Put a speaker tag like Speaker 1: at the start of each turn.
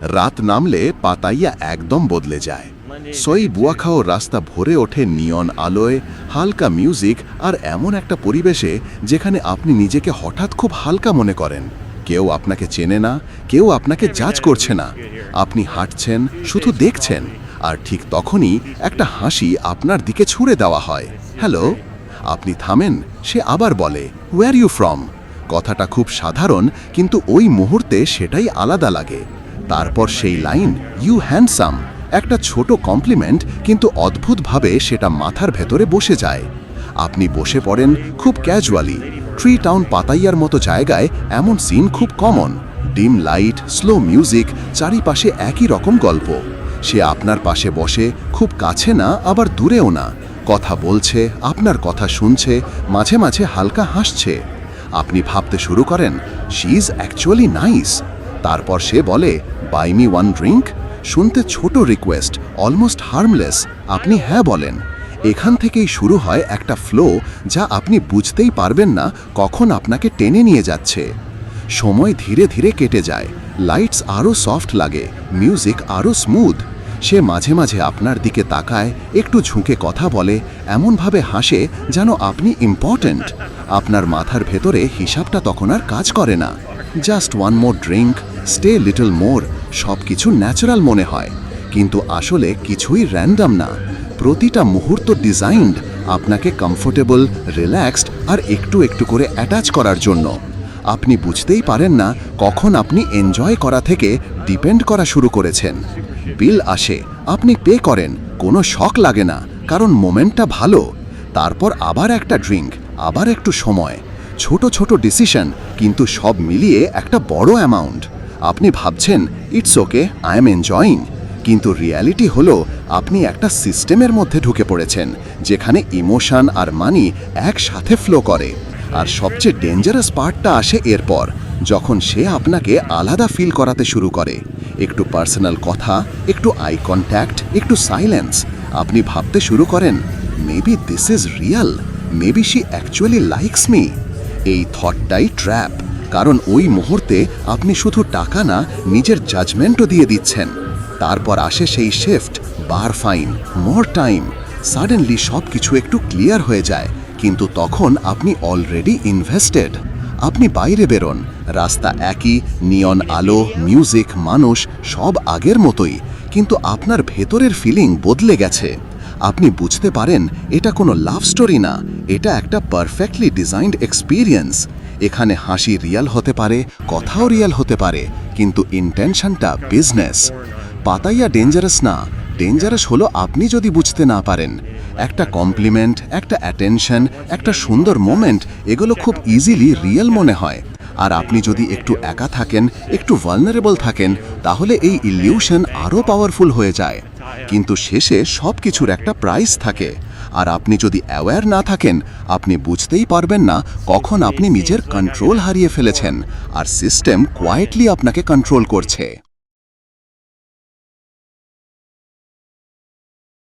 Speaker 1: রাত নামলে পাতাইয়া একদম বদলে যায়। সই বুয়াখাও রাস্তা ভরে ওঠে নিয়ন আলোয়, হালকা মিউজিক আর এমন একটা পরিবেশে যেখানে আপনি নিজেকে হঠাৎ খুব হালকা মনে করেন। কেউ আপনাকে চেনে না, কেউ আপনাকে জাজ করছে না। আপনি হাঁটছেন, শুধু দেখছেন, আর ঠিক তখনই একটা হাসি আপনার দিকে ছুঁড়ে দেওয়া হয়। হ্যালো। আপনি থামেন, সে আবার বলে, হোয়ার ইউ ফ্রম। কথাটা খুব সাধারণ, কিন্তু ওই মুহূর্তে সেটাই আলাদা লাগে। তারপর সেই লাইন, ইউ হ্যান্ডসাম, একটা ছোট কমপ্লিমেন্ট, কিন্তু অদ্ভুতভাবে সেটা মাথার ভেতরে বসে যায়। আপনি বসে পড়েন খুব ক্যাজুয়ালি। ট্রি টাউন পাতাইয়ার মতো জায়গায় এমন সিন খুব common. Dim light, slow music, চারিপাশে একই রকম গল্প। সে আপনার পাশে বসে, খুব কাছে না আবার দূরেও না, কথা বলছে, আপনার কথা শুনছে, মাঝে মাঝে হালকা হাসছে। আপনি ভাবতে শুরু করেন, শি ইজ অ্যাকচুয়ালি নাইস। তারপর সে বলে, বাই মি ওয়ান ড্রিঙ্ক। শুনতে ছোট রিকোয়েস্ট, অলমোস্ট হার্মলেস। আপনি হ্যাঁ বলেন। এখান থেকেই শুরু হয় একটা ফ্লো যা আপনি বুঝতেই পারবেন না কখন আপনাকে টেনে নিয়ে যাচ্ছে। সময় ধীরে ধীরে কেটে যায়, লাইটস আরও সফট লাগে, মিউজিক আরও স্মুথ। সে মাঝে মাঝে আপনার দিকে তাকায়, একটু ঝুঁকে কথা বলে, এমনভাবে হাসে যেন আপনি ইম্পর্ট্যান্ট। আপনার মাথার ভেতরে হিসাবটা তখন আর কাজ করে না। Just one more drink, stay little more, সব কিছু ন্যাচারাল মনে হয়, কিন্তু আসলে কিছুই র্যান্ডম না। প্রতিটা মুহূর্ত ডিজাইনড আপনাকে কমফোর্টেবল, রিল্যাক্সড আর একটু একটু করে অ্যাটাচ করার জন্য। আপনি বুঝতেই পারেন না কখন আপনি এনজয় করা থেকে ডিপেন্ড করা শুরু করেছেন। বিল আসে, আপনি পে করেন, কোনো শক লাগে না, কারণ মোমেন্টটা ভালো। তারপর আবার একটা ড্রিঙ্ক, আবার একটু সময়, ছোট ছোট ডিসিশন, কিন্তু সব মিলিয়ে একটা বড় অ্যামাউন্ট। আপনি ভাবছেন, it's okay, I am enjoying, কিন্তু রিয়ালিটি হলো আপনি একটা সিস্টেমের মধ্যে ঢুকে পড়েছেন যেখানে ইমোশন আর মানি একসাথে ফ্লো করে। আর সবচেয়ে ডেঞ্জারাস পার্টটা আসে এরপর, যখন সে আপনাকে আলাদা ফিল করাতে শুরু করে। একটু পার্সোনাল কথা, একটু আই কন্ট্যাক্ট, একটু সাইলেন্স। আপনি ভাবতে শুরু করেন, maybe this is Real, maybe she actually likes me. এই থটটাই ট্র্যাপ, কারণ ওই মুহূর্তে আপনি শুধু টাকা না, নিজের জাজমেন্টও দিয়ে দিচ্ছেন। তারপর আসে সেই শিফট, বার ফাইন, মোর টাইম। সাডেনলি সব কিছু একটু ক্লিয়ার হয়ে যায়, কিন্তু তখন আপনি অলরেডি ইনভেস্টেড। আপনি বাইরে বেরোন, রাস্তা একই, নিয়ন আলো, মিউজিক, মানুষ সব আগের মতোই, কিন্তু আপনার ভেতরের ফিলিং বদলে গেছে। আপনি বুঝতে পারেন এটা কোনো লাভ স্টোরি না, এটা একটা পারফেক্টলি ডিজাইনড এক্সপিরিয়েন্স। এখানে হাসি রিয়াল হতে পারে, কথাও রিয়াল হতে পারে, কিন্তু ইন্টেনশনটা বিজনেস। পাতাইয়া ডেঞ্জারাস না, ডেঞ্জারাস হলো আপনি যদি বুঝতে না পারেন। একটা কমপ্লিমেন্ট, একটা অ্যাটেনশন, একটা সুন্দর মোমেন্ট, এগুলো খুব ইজিলি রিয়েল মনে হয়। আর আপনি যদি একটু একা থাকেন, একটু ভালনারেবল থাকেন, তাহলে এই ইলিউশন আরও পাওয়ারফুল হয়ে যায়। কিন্তু শেষে সব কিছুর একটা প্রাইস থাকে, আর আপনি যদি অ্যাওয়্যার না থাকেন, আপনি বুঝতেই পারবেন না কখন আপনি নিজের কন্ট্রোল হারিয়ে ফেলেছেন আর সিস্টেম কোয়াইটলি আপনাকে কন্ট্রোল করছে।